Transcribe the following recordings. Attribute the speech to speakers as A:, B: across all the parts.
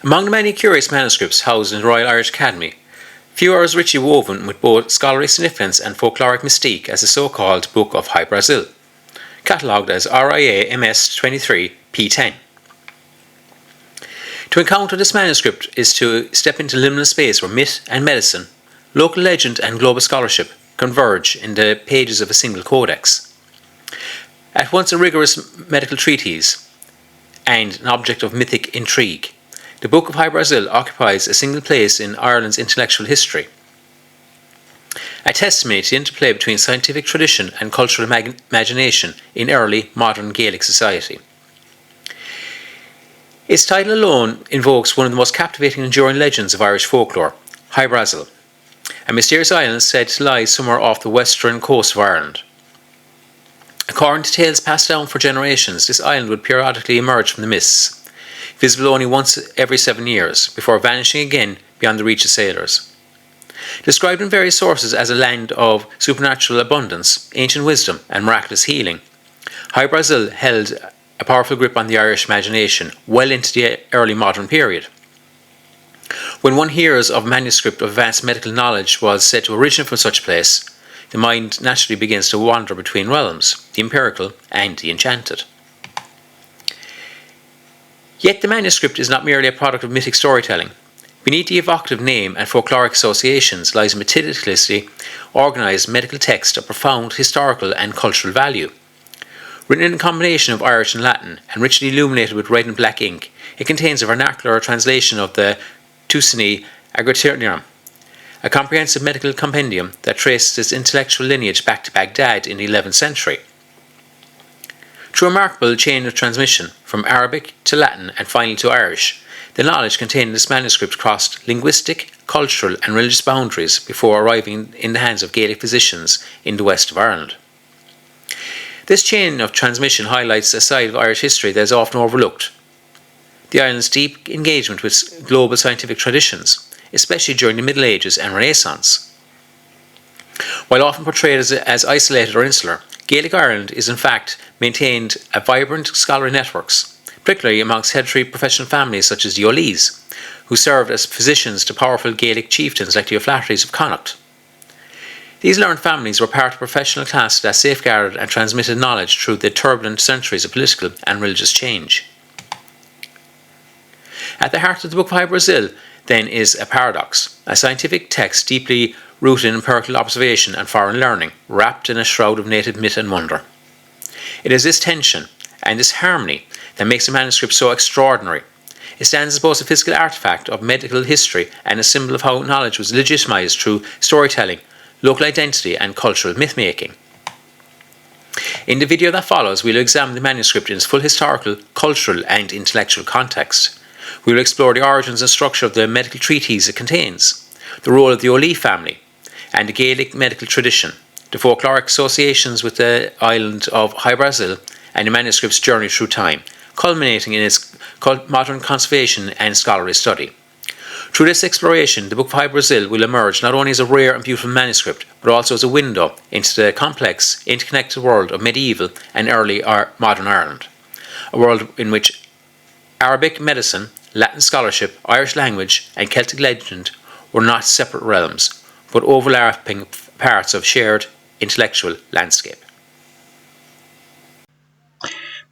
A: Among the many curious manuscripts housed in the Royal Irish Academy, few are as richly woven with both scholarly significance and folkloric mystique as the so-called Book of Hy-Brasil, catalogued as RIA MS 23 P10. To encounter this manuscript is to step into liminal space where myth and medicine, local legend and global scholarship converge in the pages of a single codex. At once a rigorous medical treatise and an object of mythic intrigue, the Book of Hy-Brasil occupies a single place in Ireland's intellectual history, a testimony to the interplay between scientific tradition and cultural imagination in early modern Gaelic society. Its title alone invokes one of the most captivating and enduring legends of Irish folklore, Hy-Brasil, a mysterious island said to lie somewhere off the western coast of Ireland. According to tales passed down for generations, this island would periodically emerge from the mists, visible only once every 7 years, before vanishing again beyond the reach of sailors. Described in various sources as a land of supernatural abundance, ancient wisdom, and miraculous healing, Hy-Brasil held a powerful grip on the Irish imagination well into the early modern period. When one hears of a manuscript of advanced medical knowledge was said to originate from such a place, the mind naturally begins to wander between realms, the empirical and the enchanted. Yet the manuscript is not merely a product of mythic storytelling. Beneath the evocative name and folkloric associations lies a meticulously organised medical text of profound historical and cultural value. Written in a combination of Irish and Latin and richly illuminated with red and black ink, it contains a vernacular translation of the Tacuini aegritudinum, a comprehensive medical compendium that traces its intellectual lineage back to Baghdad in the 11th century. Through a remarkable chain of transmission, from Arabic to Latin and finally to Irish, the knowledge contained in this manuscript crossed linguistic, cultural and religious boundaries before arriving in the hands of Gaelic physicians in the west of Ireland. This chain of transmission highlights a side of Irish history that is often overlooked: the island's deep engagement with global scientific traditions, especially during the Middle Ages and Renaissance. While often portrayed as isolated or insular, Gaelic Ireland is in fact maintained a vibrant scholarly networks, particularly amongst hereditary professional families such as the O'Lees, who served as physicians to powerful Gaelic chieftains like the O'Flahertys of Connacht. These learned families were part of a professional class that safeguarded and transmitted knowledge through the turbulent centuries of political and religious change. At the heart of the Book of Hy-Brasil, then, is a paradox, a scientific text deeply rooted in empirical observation and foreign learning, wrapped in a shroud of native myth and wonder. It is this tension and this harmony that makes the manuscript so extraordinary. It stands as both a physical artefact of medical history and a symbol of how knowledge was legitimized through storytelling, local identity and cultural myth-making. In the video that follows, we'll examine the manuscript in its full historical, cultural and intellectual context. We will explore the origins and structure of the medical treatise it contains, the role of the O'Lee family, and the Gaelic medical tradition, the folkloric associations with the island of Hy-Brasil, and the manuscript's journey through time, culminating in its modern conservation and scholarly study. Through this exploration, the Book of Hy-Brasil will emerge not only as a rare and beautiful manuscript, but also as a window into the complex, interconnected world of medieval and early modern Ireland, a world in which Arabic medicine, Latin scholarship, Irish language and Celtic legend were not separate realms, but overlapping parts of shared intellectual landscape.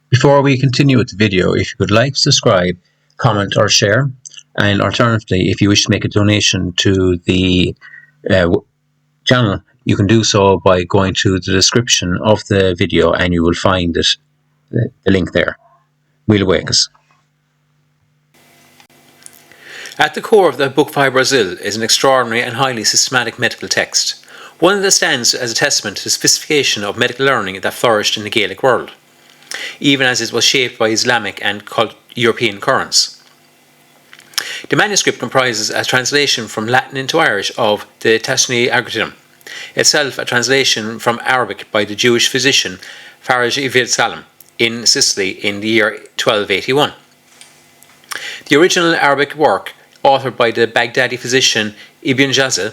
B: Before we continue with the video, if you could like, subscribe, comment or share, and alternatively, if you wish to make a donation to the channel, you can do so by going to the description of the video and you will find the link there. We'll awake us.
A: At the core of the Book of Hy-Brasil is an extraordinary and highly systematic medical text, one that stands as a testament to the sophistication of medical learning that flourished in the Gaelic world, even as it was shaped by Islamic and European currents. The manuscript comprises a translation from Latin into Irish of the Tacuini aegritudinum, itself a translation from Arabic by the Jewish physician Faraj ibn Salam in Sicily in the year 1281. The original Arabic work, authored by the Baghdadi physician Ibn Jazil,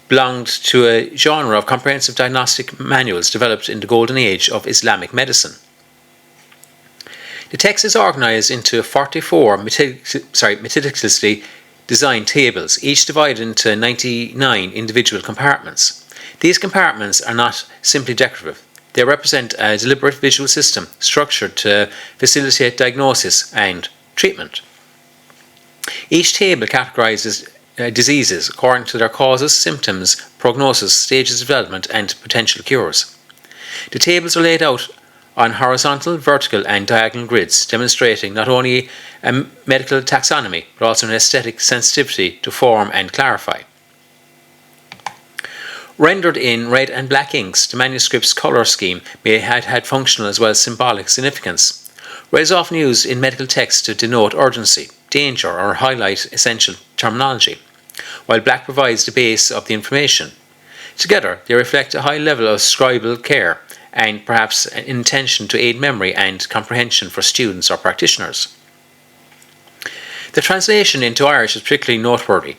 A: belonged to a genre of comprehensive diagnostic manuals developed in the golden age of Islamic medicine. The text is organised into 44 meticulously designed tables, each divided into 99 individual compartments. These compartments are not simply decorative. They represent a deliberate visual system structured to facilitate diagnosis and treatment. Each table categorises diseases according to their causes, symptoms, prognosis, stages of development, and potential cures. The tables are laid out on horizontal, vertical, and diagonal grids, demonstrating not only a medical taxonomy but also an aesthetic sensitivity to form and clarify. Rendered in red and black inks, the manuscript's colour scheme may have had functional as well as symbolic significance. Red is often used in medical texts to denote urgency, danger, or highlight essential terminology, while black provides the base of the information. Together, they reflect a high level of scribal care and perhaps an intention to aid memory and comprehension for students or practitioners. The translation into Irish is particularly noteworthy.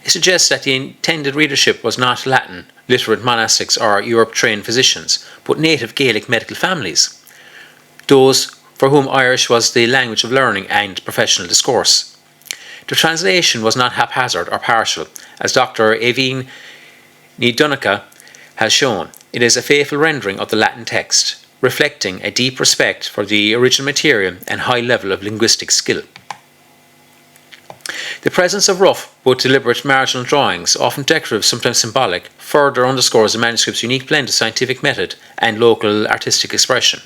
A: It suggests that the intended readership was not Latin, literate monastics or Europe-trained physicians, but native Gaelic medical families, those for whom Irish was the language of learning and professional discourse. The translation was not haphazard or partial, as Dr. Eivine Ní Donncha has shown. It is a faithful rendering of the Latin text, reflecting a deep respect for the original material and high level of linguistic skill. The presence of rough but deliberate marginal drawings, often decorative, sometimes symbolic, further underscores the manuscript's unique blend of scientific method and local artistic expression.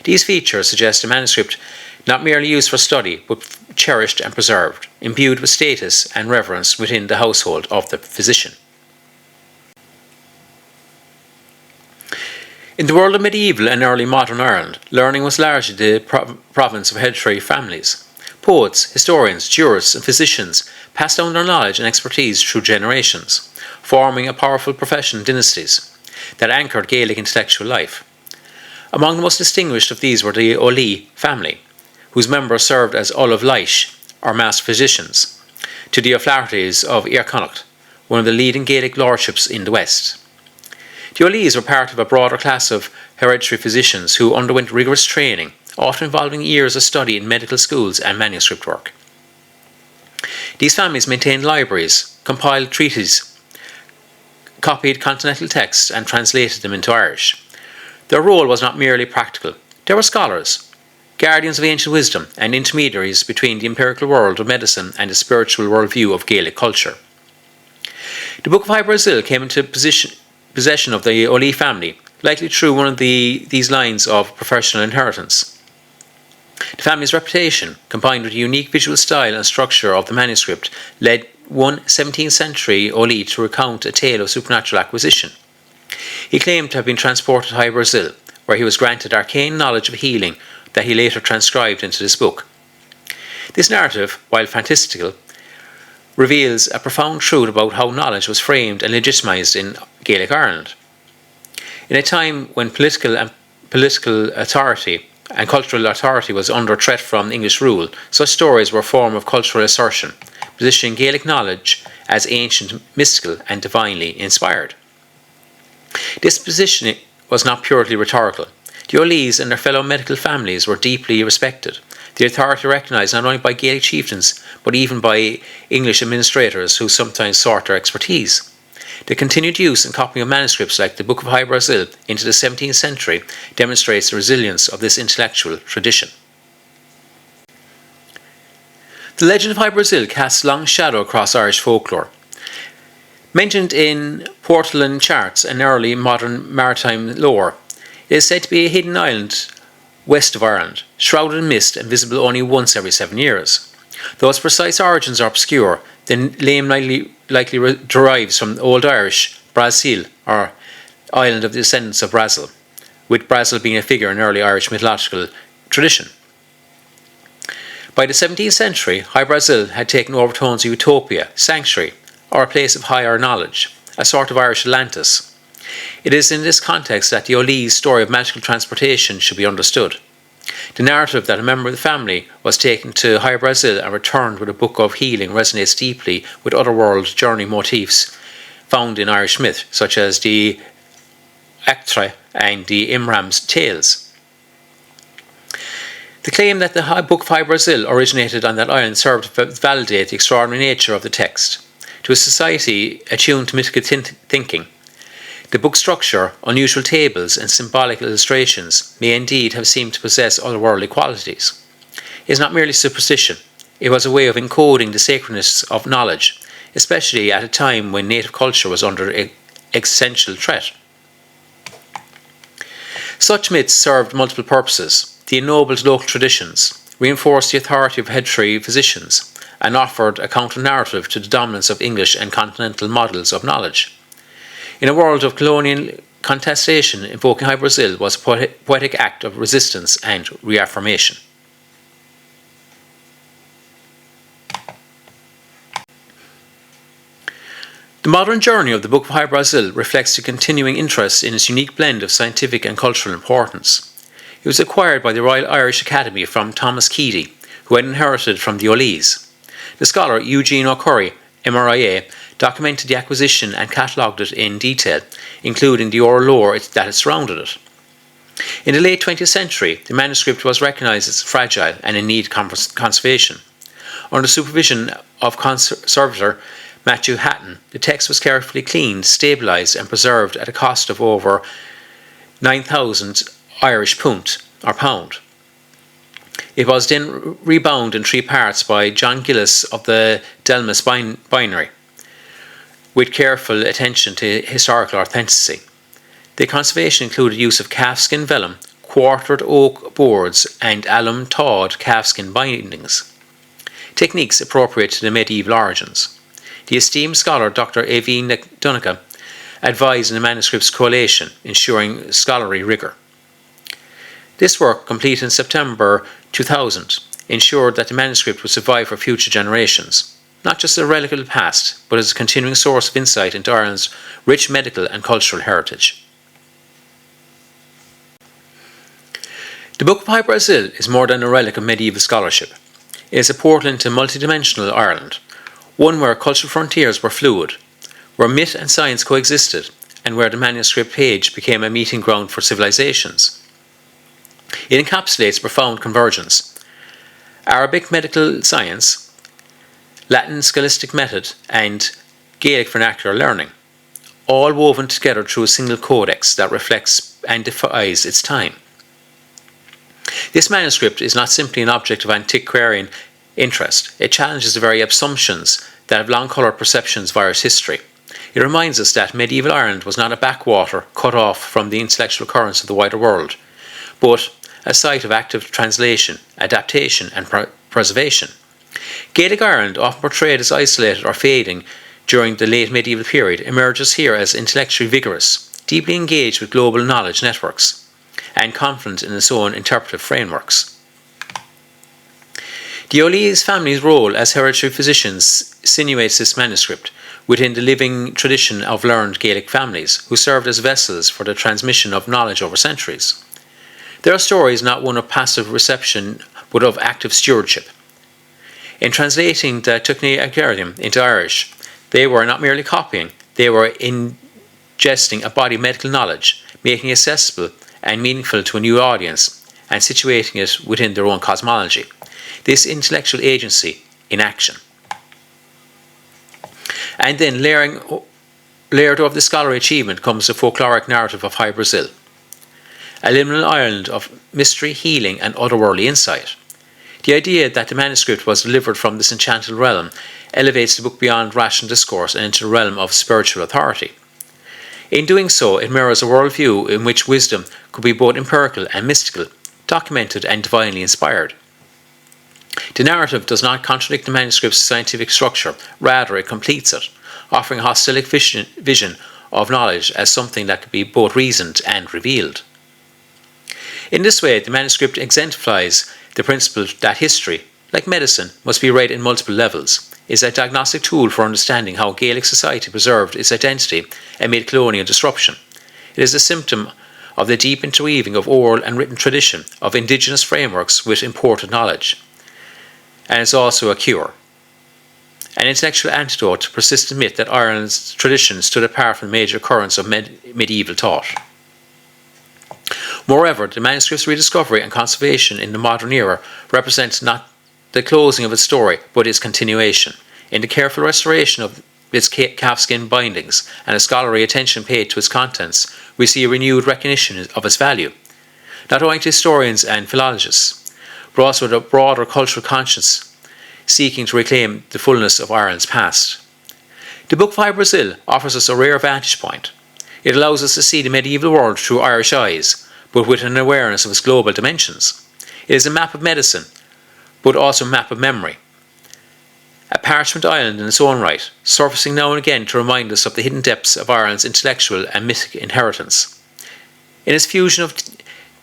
A: These features suggest a manuscript not merely used for study, but cherished and preserved, imbued with status and reverence within the household of the physician. In the world of medieval and early modern Ireland, learning was largely the province of hereditary families. Poets, historians, jurists, and physicians passed down their knowledge and expertise through generations, forming a powerful professional dynasties that anchored Gaelic intellectual life. Among the most distinguished of these were the O'Lee family, whose members served as Olav Leish, or master physicians, to the O'Flahertys of Iarconnacht, one of the leading Gaelic lordships in the West. The O'Lees were part of a broader class of hereditary physicians who underwent rigorous training, often involving years of study in medical schools and manuscript work. These families maintained libraries, compiled treatises, copied continental texts, and translated them into Irish. Their role was not merely practical. They were scholars, guardians of ancient wisdom, and intermediaries between the empirical world of medicine and the spiritual worldview of Gaelic culture. The Book of Hy-Brasil came into possession of the O'Lee family, likely through one of these lines of professional inheritance. The family's reputation, combined with the unique visual style and structure of the manuscript, led one 17th century O'Lee to recount a tale of supernatural acquisition. He claimed to have been transported to Hy-Brasil, where he was granted arcane knowledge of healing that he later transcribed into this book. This narrative, while fantastical, reveals a profound truth about how knowledge was framed and legitimised in Gaelic Ireland. In a time when political authority and cultural authority was under threat from English rule, such stories were a form of cultural assertion, positioning Gaelic knowledge as ancient, mystical, and divinely inspired. This positioning was not purely rhetorical. The O'Lees and their fellow medical families were deeply respected. The authority recognised not only by Gaelic chieftains, but even by English administrators who sometimes sought their expertise. The continued use and copying of manuscripts like the Book of Hy-Brasil into the 17th century demonstrates the resilience of this intellectual tradition. The legend of Hy-Brasil casts long shadow across Irish folklore. Mentioned in Portolan charts and early modern maritime lore, it is said to be a hidden island west of Ireland, shrouded in mist and visible only once every 7 years. Though its precise origins are obscure, the name likely derives from Old Irish Brasil, or island of the descendants of Brasil, with Brasil being a figure in early Irish mythological tradition. By the 17th century, Hy-Brasil had taken overtones of utopia, sanctuary, or a place of higher knowledge, a sort of Irish Atlantis. It is in this context that the O'Lee's story of magical transportation should be understood. The narrative that a member of the family was taken to Hy-Brasil and returned with a book of healing resonates deeply with otherworld journey motifs found in Irish myth, such as the Actra and the Imram's tales. The claim that the Book of Hy-Brasil originated on that island served to validate the extraordinary nature of the text. To a society attuned to mythical thinking, the book's structure, unusual tables, and symbolic illustrations may indeed have seemed to possess otherworldly qualities. It is not merely superstition, it was a way of encoding the sacredness of knowledge, especially at a time when native culture was under existential threat. Such myths served multiple purposes. They ennobled local traditions, reinforced the authority of hereditary physicians, and offered a counter-narrative to the dominance of English and continental models of knowledge. In a world of colonial contestation, invoking Hy-Brasil was a poetic act of resistance and reaffirmation. The modern journey of the Book of Hy-Brasil reflects the continuing interest in its unique blend of scientific and cultural importance. It was acquired by the Royal Irish Academy from Thomas Keady, who had inherited from the O'Lees. The scholar Eugene O'Curry, MRIA, documented the acquisition and catalogued it in detail, including the oral lore that had surrounded it. In the late 20th century, the manuscript was recognised as fragile and in need of conservation. Under supervision of conservator Matthew Hatton, the text was carefully cleaned, stabilised and preserved at a cost of over 9,000 Irish pound. It was then rebound in 3 parts by John Gillis of the Delmas Binary, with careful attention to historical authenticity. The conservation included use of calfskin vellum, quartered oak boards and alum tawed calfskin bindings, techniques appropriate to the medieval origins. The esteemed scholar Dr. A.V. Dunica advised in the manuscript's collation, ensuring scholarly rigour. This work, completed in September 2000, ensured that the manuscript would survive for future generations, not just a relic of the past, but as a continuing source of insight into Ireland's rich medical and cultural heritage. The Book of Hy-Brasil is more than a relic of medieval scholarship. It is a portal into multidimensional Ireland, one where cultural frontiers were fluid, where myth and science coexisted, and where the manuscript page became a meeting ground for civilizations. It encapsulates profound convergence: Arabic medical science, Latin scholastic method, and Gaelic vernacular learning, all woven together through a single codex that reflects and defies its time. This manuscript is not simply an object of antiquarian interest. It challenges the very assumptions that have long coloured perceptions of Irish history. It reminds us that medieval Ireland was not a backwater cut off from the intellectual currents of the wider world, but a site of active translation, adaptation and preservation. Gaelic Ireland, often portrayed as isolated or fading during the late medieval period, emerges here as intellectually vigorous, deeply engaged with global knowledge networks, and confident in its own interpretive frameworks. The O'Lees family's role as hereditary physicians insinuates this manuscript within the living tradition of learned Gaelic families who served as vessels for the transmission of knowledge over centuries. Their story is not one of passive reception, but of active stewardship. In translating the Tacuini into Irish, they were not merely copying, they were ingesting a body of medical knowledge, making it accessible and meaningful to a new audience, and situating it within their own cosmology. This intellectual agency in action. And then, layered over the scholarly achievement, comes the folkloric narrative of Hy-Brasil, a liminal island of mystery, healing, and otherworldly insight. The idea that the manuscript was delivered from this enchanted realm elevates the book beyond rational discourse and into the realm of spiritual authority. In doing so, it mirrors a worldview in which wisdom could be both empirical and mystical, documented and divinely inspired. The narrative does not contradict the manuscript's scientific structure, rather it completes it, offering a holistic vision of knowledge as something that could be both reasoned and revealed. In this way, the manuscript exemplifies the principle that history, like medicine, must be read in multiple levels, is a diagnostic tool for understanding how Gaelic society preserved its identity amid colonial disruption. It is a symptom of the deep interweaving of oral and written tradition of indigenous frameworks with imported knowledge. And it's also a cure, an intellectual antidote to persistent myth that Ireland's tradition stood apart from major currents of medieval thought. Moreover, the manuscript's rediscovery and conservation in the modern era represents not the closing of its story, but its continuation. In the careful restoration of its calfskin bindings and a scholarly attention paid to its contents, we see a renewed recognition of its value, not only to historians and philologists, but also to a broader cultural conscience seeking to reclaim the fullness of Ireland's past. The Book of Hy-Brasil offers us a rare vantage point. It allows us to see the medieval world through Irish eyes, but with an awareness of its global dimensions. It is a map of medicine, but also a map of memory. A parchment island in its own right, surfacing now and again to remind us of the hidden depths of Ireland's intellectual and mythic inheritance. In its fusion of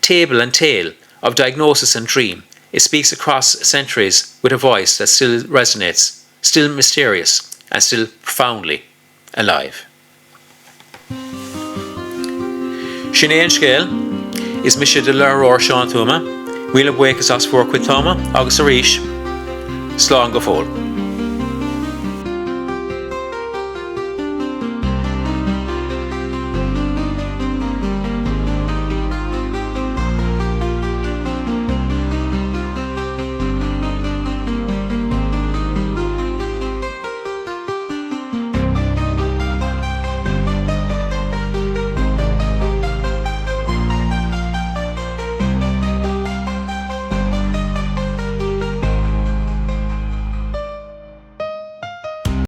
A: table and tale, of diagnosis and dream, it speaks across centuries with a voice that still resonates, still mysterious, and still profoundly alive. Sinead Scale is Misha de Laro Sean Thuma, Wheel of Wake is Oxford Quitoma, August Arish, Slán go fóill.